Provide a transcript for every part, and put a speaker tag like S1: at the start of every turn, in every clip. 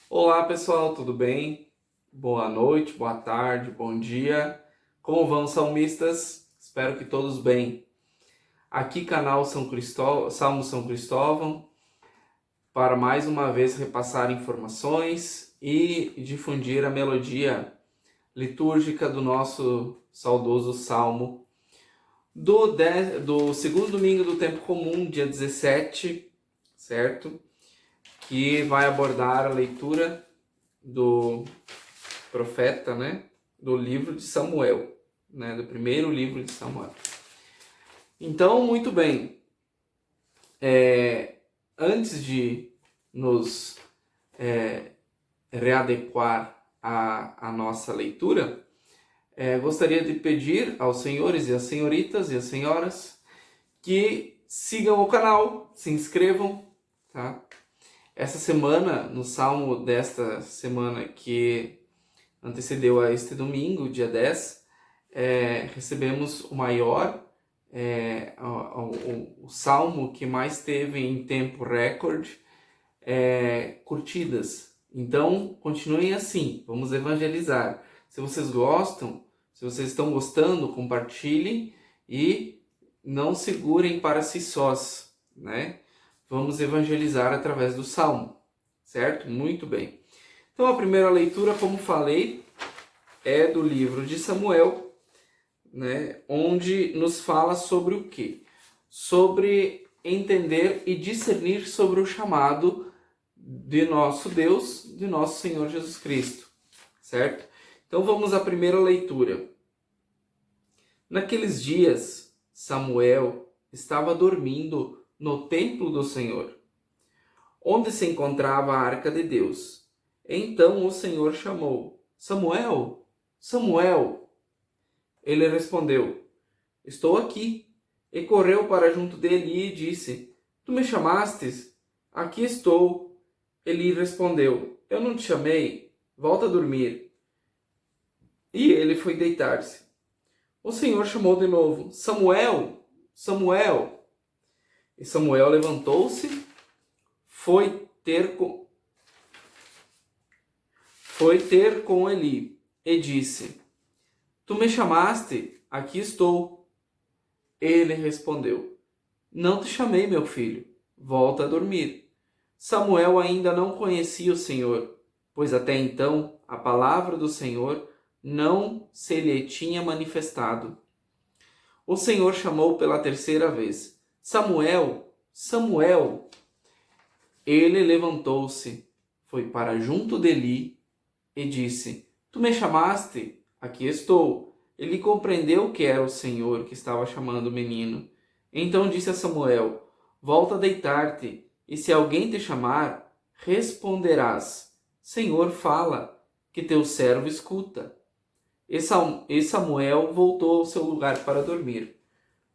S1: Olá pessoal, tudo bem? Boa noite, boa tarde, bom dia. Como vão, salmistas? Espero que todos bem. Aqui canal Salmo São Cristóvão, para mais uma vez repassar informações e difundir a melodia litúrgica do nosso saudoso Salmo do segundo domingo do tempo comum, dia 17, certo? Que vai abordar a leitura do profeta, né, do livro de Samuel, né, do primeiro livro de Samuel. Então, muito bem, antes de nos readequar à nossa leitura, gostaria de pedir aos senhores e às senhoritas e às senhoras que sigam o canal, se inscrevam, tá? Essa semana, no salmo desta semana que antecedeu a este domingo, dia 10, recebemos o maior, o salmo que mais teve em tempo recorde curtidas. Então, continuem assim, vamos evangelizar. Se vocês gostam, se vocês estão gostando, compartilhem e não segurem para si sós, né? Vamos evangelizar através do salmo, certo? Muito bem. Então, a primeira leitura, como falei, é do livro de Samuel, né, onde nos fala sobre o quê? Sobre entender e discernir sobre o chamado de nosso Deus, de nosso Senhor Jesus Cristo, certo? Então vamos à primeira leitura. Naqueles dias, Samuel estava dormindo no templo do Senhor, onde se encontrava a arca de Deus. Então o Senhor chamou: Samuel, Samuel. Ele respondeu: Estou aqui. E correu para junto dele e disse: Tu me chamastes? Aqui estou. Ele respondeu: Eu não te chamei. Volta a dormir. E ele foi deitar-se. O Senhor chamou de novo: Samuel, Samuel. E Samuel levantou-se, foi ter com Eli e disse: Tu me chamaste? Aqui estou. Ele respondeu: Não te chamei, meu filho. Volta a dormir. Samuel ainda não conhecia o Senhor, pois até então a palavra do Senhor não se lhe tinha manifestado. O Senhor chamou pela terceira vez: Samuel, Samuel. Ele levantou-se, foi para junto de Eli e disse: Tu me chamaste? Aqui estou. Ele compreendeu que era o Senhor que estava chamando o menino. Então disse a Samuel: Volta a deitar-te, e se alguém te chamar, responderás: Senhor, fala, que teu servo escuta. E Samuel voltou ao seu lugar para dormir.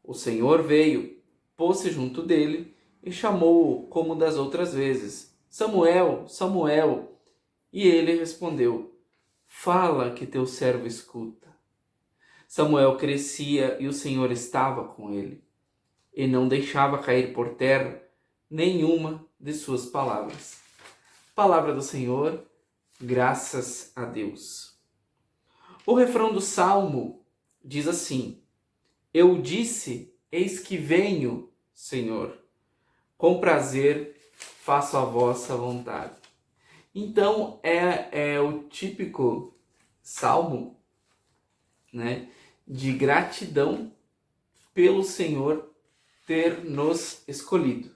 S1: O Senhor veio, pôs-se junto dele e chamou-o como das outras vezes: Samuel, Samuel. E ele respondeu: Fala, que teu servo escuta. Samuel crescia e o Senhor estava com ele, e não deixava cair por terra nenhuma de suas palavras. Palavra do Senhor, graças a Deus. O refrão do Salmo diz assim: Eu disse, eis que venho, Senhor. Com prazer faço a vossa vontade. Então é o típico salmo, né, de gratidão pelo Senhor ter nos escolhido.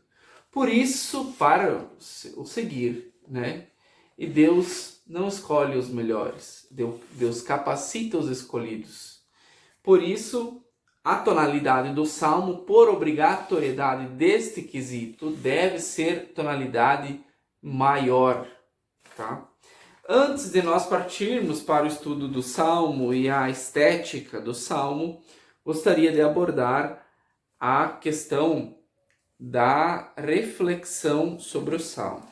S1: Por isso, para o seguir, né? E Deus não escolhe os melhores, Deus capacita os escolhidos. Por isso, a tonalidade do salmo, por obrigatoriedade deste quesito, deve ser tonalidade maior, tá? Antes de nós partirmos para o estudo do salmo e a estética do salmo, gostaria de abordar a questão da reflexão sobre o salmo.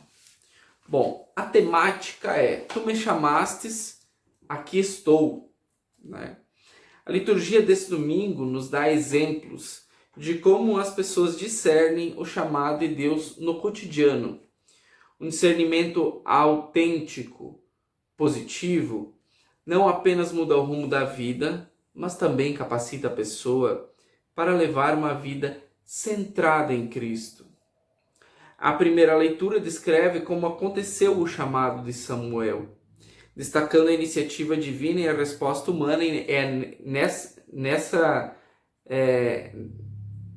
S1: Bom, a temática é: Tu me chamastes, aqui estou, né? A liturgia desse domingo nos dá exemplos de como as pessoas discernem o chamado de Deus no cotidiano. Um discernimento autêntico, positivo, não apenas muda o rumo da vida, mas também capacita a pessoa para levar uma vida centrada em Cristo. A primeira leitura descreve como aconteceu o chamado de Samuel, destacando a iniciativa divina e a resposta humana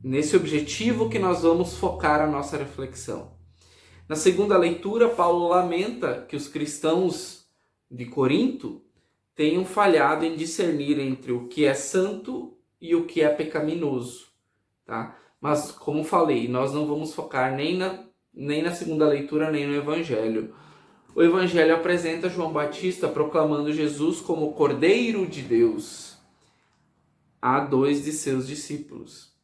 S1: nesse objetivo que nós vamos focar a nossa reflexão. Na segunda leitura, Paulo lamenta que os cristãos de Corinto tenham falhado em discernir entre o que é santo e o que é pecaminoso, tá? Mas, como falei, nós não vamos focar nem na segunda leitura, nem no Evangelho. O Evangelho apresenta João Batista proclamando Jesus como o Cordeiro de Deus a 2 de seus discípulos.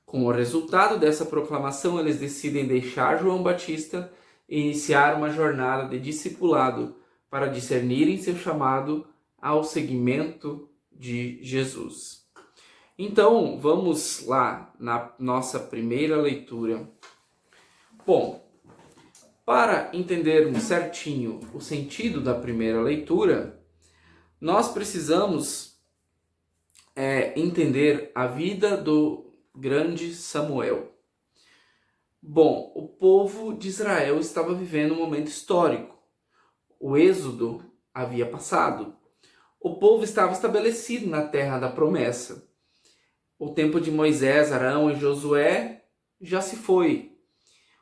S1: Com o resultado dessa proclamação, eles decidem deixar João Batista e iniciar uma jornada de discipulado para discernirem seu chamado ao seguimento de Jesus. Então, vamos lá na nossa primeira leitura. Bom, para entendermos certinho o sentido da primeira leitura, nós precisamos entender a vida do grande Samuel. Bom, o povo de Israel estava vivendo um momento histórico. O êxodo havia passado. O povo estava estabelecido na terra da promessa. O tempo de Moisés, Arão e Josué já se foi.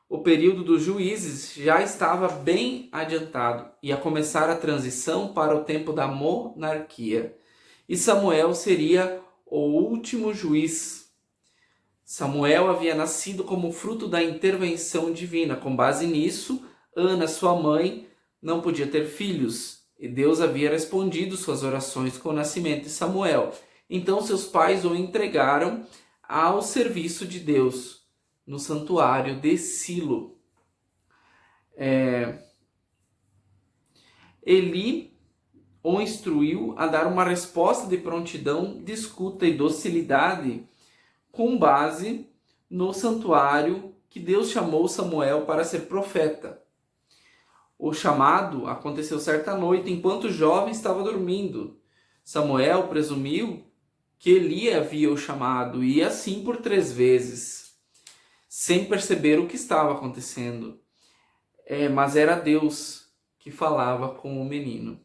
S1: O período dos juízes já estava bem adiantado. Ia começar a transição para o tempo da monarquia. E Samuel seria o último juiz. Samuel havia nascido como fruto da intervenção divina. Com base nisso, Ana, sua mãe, não podia ter filhos. E Deus havia respondido suas orações com o nascimento de Samuel. Então seus pais o entregaram ao serviço de Deus no santuário de Silo. Eli o instruiu a dar uma resposta de prontidão, de escuta e docilidade com base no santuário que Deus chamou Samuel para ser profeta. O chamado aconteceu certa noite enquanto o jovem estava dormindo. Samuel presumiu que Eli havia o chamado e assim por 3 vezes, sem perceber o que estava acontecendo. Mas era Deus que falava com o menino.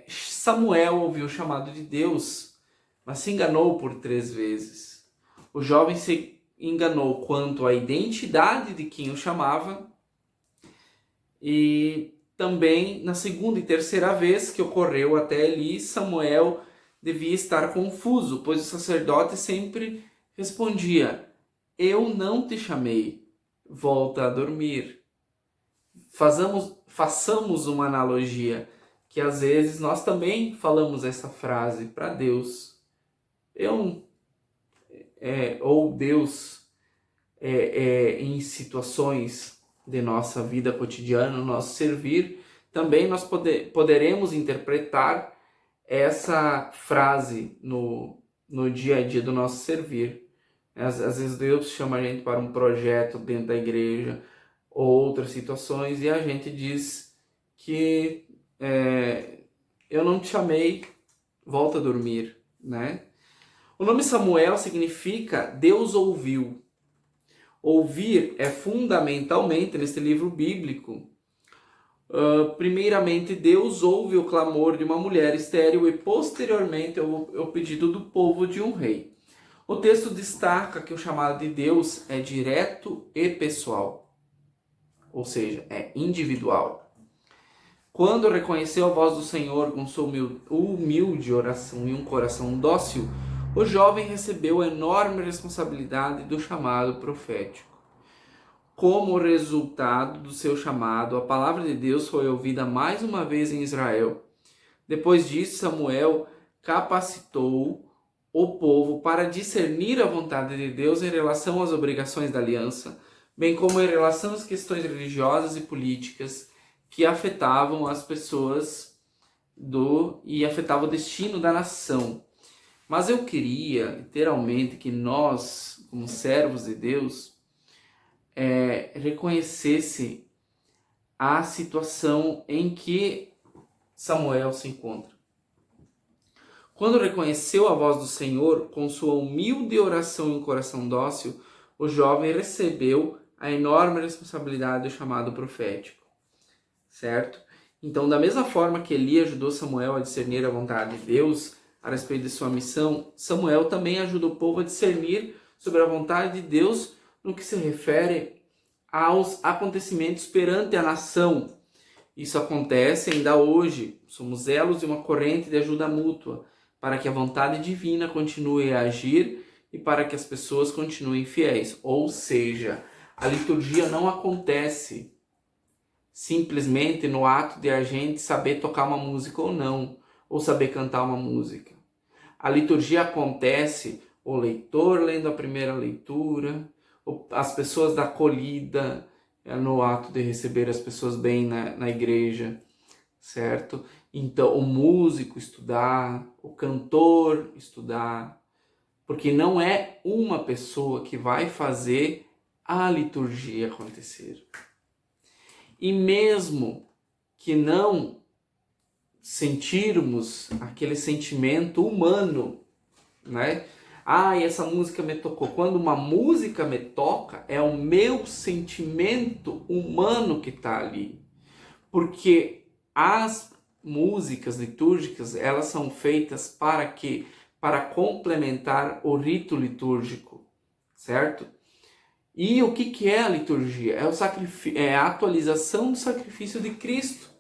S1: Samuel ouviu o chamado de Deus, mas se enganou por 3 vezes. O jovem se enganou quanto à identidade de quem o chamava e também na segunda e terceira vez que ocorreu até ali, Samuel devia estar confuso, pois o sacerdote sempre respondia: eu não te chamei, volta a dormir. Façamos uma analogia, que às vezes nós também falamos essa frase para Deus. Ou Deus, em situações de nossa vida cotidiana, no nosso servir, também nós poderemos interpretar essa frase no dia a dia do nosso servir. Às vezes Deus chama a gente para um projeto dentro da igreja, ou outras situações, e a gente diz que eu não te chamei, volta a dormir, né? O nome Samuel significa Deus ouviu. Ouvir é fundamentalmente, neste livro bíblico, primeiramente Deus ouve o clamor de uma mulher estéril e posteriormente o pedido do povo de um rei. O texto destaca que o chamado de Deus é direto e pessoal, ou seja, é individual. Quando reconheceu a voz do Senhor com sua humilde oração e um coração dócil, o jovem recebeu a enorme responsabilidade do chamado profético. Como resultado do seu chamado, a palavra de Deus foi ouvida mais uma vez em Israel. Depois disso, Samuel capacitou o povo para discernir a vontade de Deus em relação às obrigações da aliança, bem como em relação às questões religiosas e políticas que afetavam as pessoas e afetavam o destino da nação. Mas eu queria, literalmente, que nós, como servos de Deus, reconhecesse a situação em que Samuel se encontra. Quando reconheceu a voz do Senhor, com sua humilde oração e um coração dócil, o jovem recebeu a enorme responsabilidade do chamado profético, certo? Então, da mesma forma que Eli ajudou Samuel a discernir a vontade de Deus a respeito de sua missão, Samuel também ajuda o povo a discernir sobre a vontade de Deus no que se refere aos acontecimentos perante a nação. Isso acontece ainda hoje. Somos elos de uma corrente de ajuda mútua para que a vontade divina continue a agir e para que as pessoas continuem fiéis. Ou seja, a liturgia não acontece simplesmente no ato de a gente saber tocar uma música ou não, ou saber cantar uma música. A liturgia acontece o leitor lendo a primeira leitura, as pessoas da acolhida no ato de receber as pessoas bem na igreja, certo? Então, o músico estudar, o cantor estudar, porque não é uma pessoa que vai fazer a liturgia acontecer. E mesmo que não sentirmos aquele sentimento humano, né? Essa música me tocou. Quando uma música me toca, é o meu sentimento humano que está ali. Porque as músicas litúrgicas, elas são feitas para quê? Para complementar o rito litúrgico, certo? E o que é a liturgia? É a atualização do sacrifício de Cristo.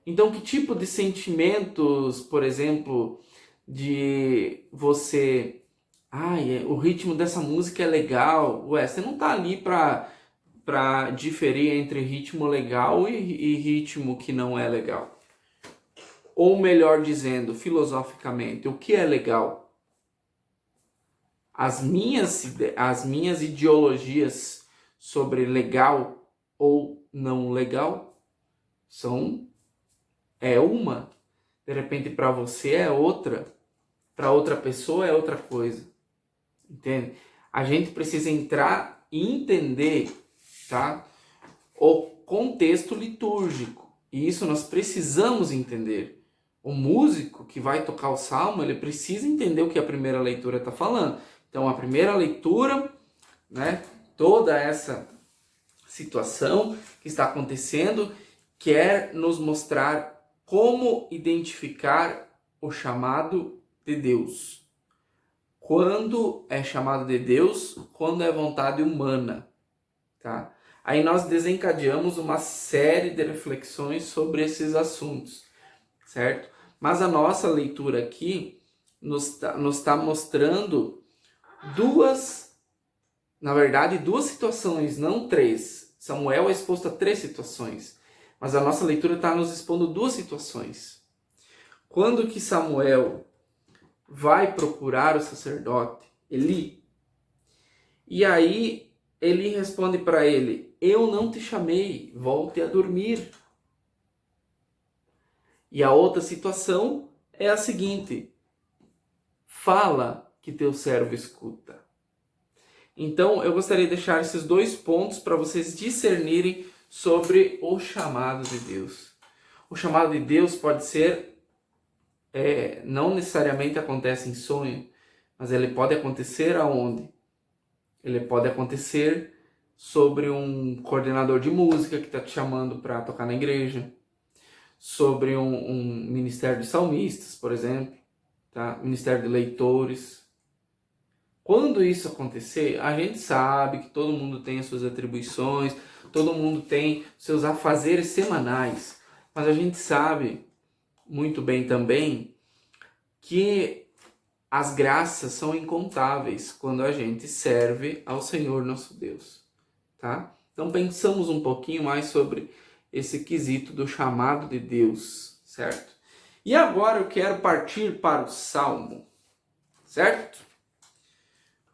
S1: Então, que tipo de sentimentos, por exemplo, de você... o ritmo dessa música é legal. Ué, você não tá ali para diferir entre ritmo legal e ritmo que não é legal. Ou melhor dizendo, filosoficamente, o que é legal? As minhas ideologias sobre legal ou não legal é uma. De repente para você é outra. Para outra pessoa é outra coisa. Entende? A gente precisa entrar e entender, tá? O contexto litúrgico. E isso nós precisamos entender. O músico que vai tocar o salmo, ele precisa entender o que a primeira leitura está falando. Então, a primeira leitura, né, toda essa situação que está acontecendo, quer nos mostrar como identificar o chamado de Deus. Quando é chamado de Deus, quando é vontade humana, tá? Aí nós desencadeamos uma série de reflexões sobre esses assuntos, certo? Mas a nossa leitura aqui nos tá mostrando duas situações, não três. Samuel é exposto a 3 situações, mas a nossa leitura está nos expondo 2 situações. Quando que Samuel vai procurar o sacerdote Eli, e aí Eli responde para ele: eu não te chamei, volte a dormir. E a outra situação é a seguinte: fala que teu servo escuta. Então, eu gostaria de deixar esses 2 pontos para vocês discernirem sobre o chamado de Deus. O chamado de Deus pode ser, não necessariamente acontece em sonho, mas ele pode acontecer aonde? Ele pode acontecer sobre um coordenador de música que está te chamando para tocar na igreja, sobre um ministério de salmistas, por exemplo, tá? Ministério de leitores. Quando isso acontecer, a gente sabe que todo mundo tem as suas atribuições, todo mundo tem seus afazeres semanais, mas a gente sabe muito bem também que as graças são incontáveis quando a gente serve ao Senhor nosso Deus, tá? Então pensamos um pouquinho mais sobre esse quesito do chamado de Deus, certo? E agora eu quero partir para o Salmo, certo?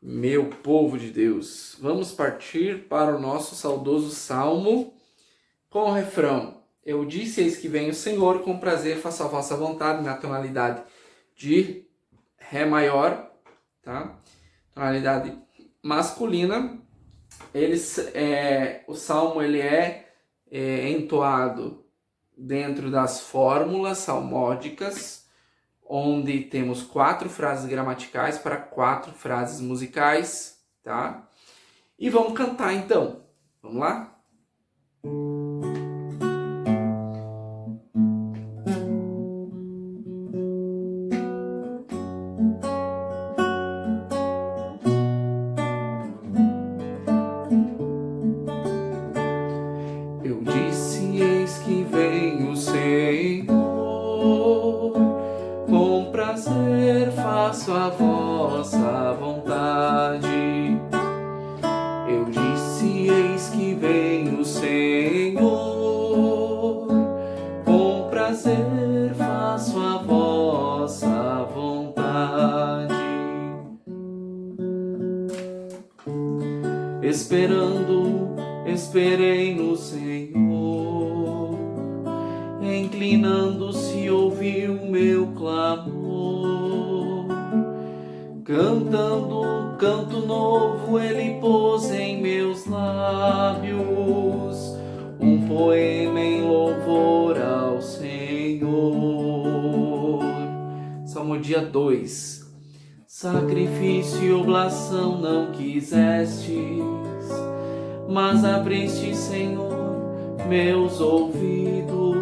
S1: Meu povo de Deus, vamos partir para o nosso saudoso Salmo com o refrão: eu disse, eis que vem o Senhor, com prazer faço a vossa vontade, na tonalidade de Ré maior, tá? Tonalidade masculina. O Salmo ele é entoado dentro das fórmulas salmódicas, onde temos 4 frases gramaticais para 4 frases musicais, tá? E vamos cantar então. Vamos lá? Eu disse, eis que vem o Senhor, com prazer faço a vossa vontade. Eu disse, eis que vem o Senhor, com prazer faço a vossa vontade. Esperei no Senhor, inclinando-se ouviu meu clamor. Cantando um canto novo ele pôs em meus lábios, um poema em louvor ao Senhor. Salmodia 2. Sacrifício e oblação não quisestes, mas abriste, Senhor, meus ouvidos.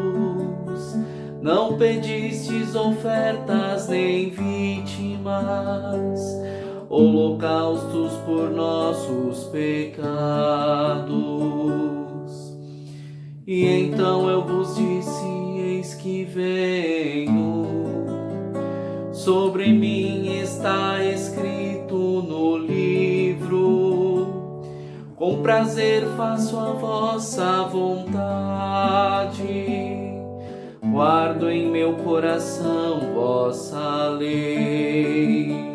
S1: Não pedistes ofertas nem vítimas, holocaustos por nossos pecados. E então eu vos disse, eis que venho, sobre mim está escrito no livro, com prazer faço a vossa vontade, guardo em meu coração vossa lei.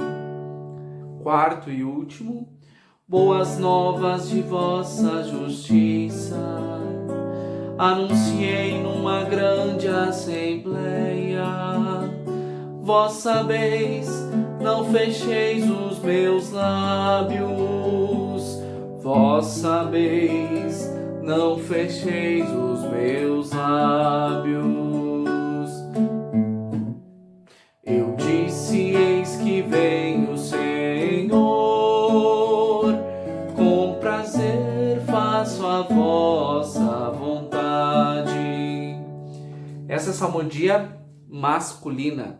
S1: 4º e último. Boas novas de vossa justiça anunciei numa grande assembleia. Vós sabeis, não fecheis os meus lábios. Vós sabeis, não fecheis os meus lábios. Eu disse, eis que vem o Senhor, com prazer faço a vossa vontade. Essa é a salmodia masculina.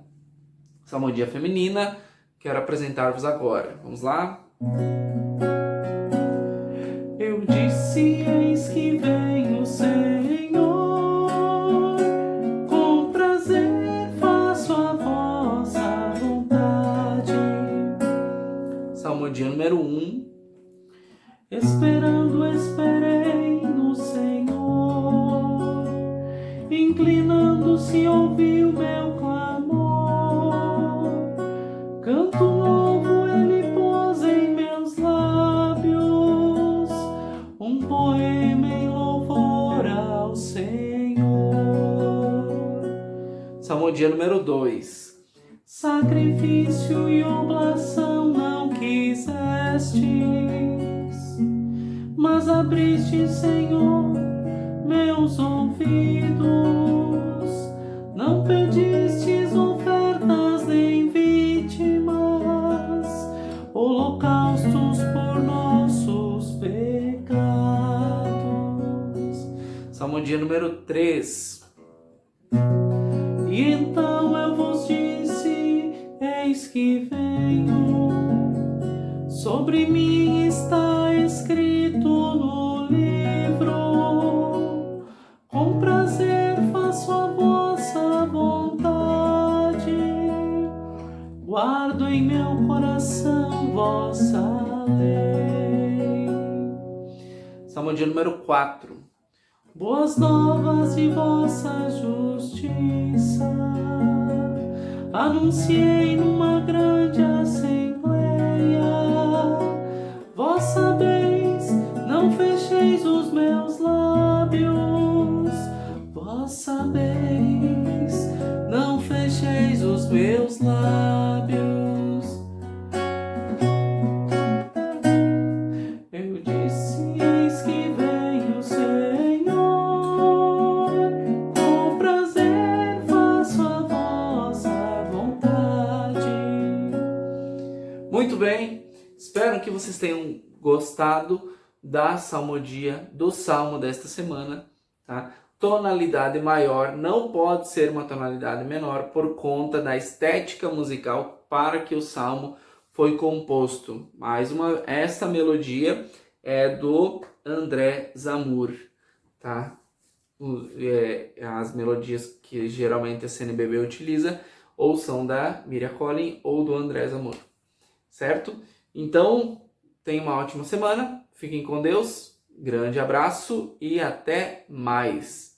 S1: Salmodia feminina, quero apresentar-vos agora. Vamos lá? Eu disse, eis que vem o Senhor, com prazer faço a vossa vontade. Salmodia número 1. Esperei no Senhor, inclinando-se ouviu meu clamor. Canto novo ele pôs em meus lábios, um poema em louvor ao Senhor. Salmodia número 2. Sacrifício e oblação não quisestes, mas abriste, Senhor, meus ouvidos. Não pedistes ofertas nem vítimas, holocaustos por nossos pecados. Salmodia número 3. E então eu vos disse, eis que venho, sobre mim está escrito no livro, com prazer faço a vossa vontade, guardo em meu coração vossa lei. Salmodia número 4. Boas novas de vossa justiça anunciei numa grande assembleia. Vós sabeis, não fecheis os meus lábios. Vós sabeis, não fecheis os meus lábios. Eu disse, eis que vem o Senhor, gostado da salmodia, do salmo desta semana, tá? Tonalidade maior não pode ser uma tonalidade menor por conta da estética musical para que o salmo foi composto. Essa melodia é do André Zamur, tá? As melodias que geralmente a CNBB utiliza ou são da Miriam Collin ou do André Zamur, certo? Então, tenha uma ótima semana, fiquem com Deus, grande abraço e até mais!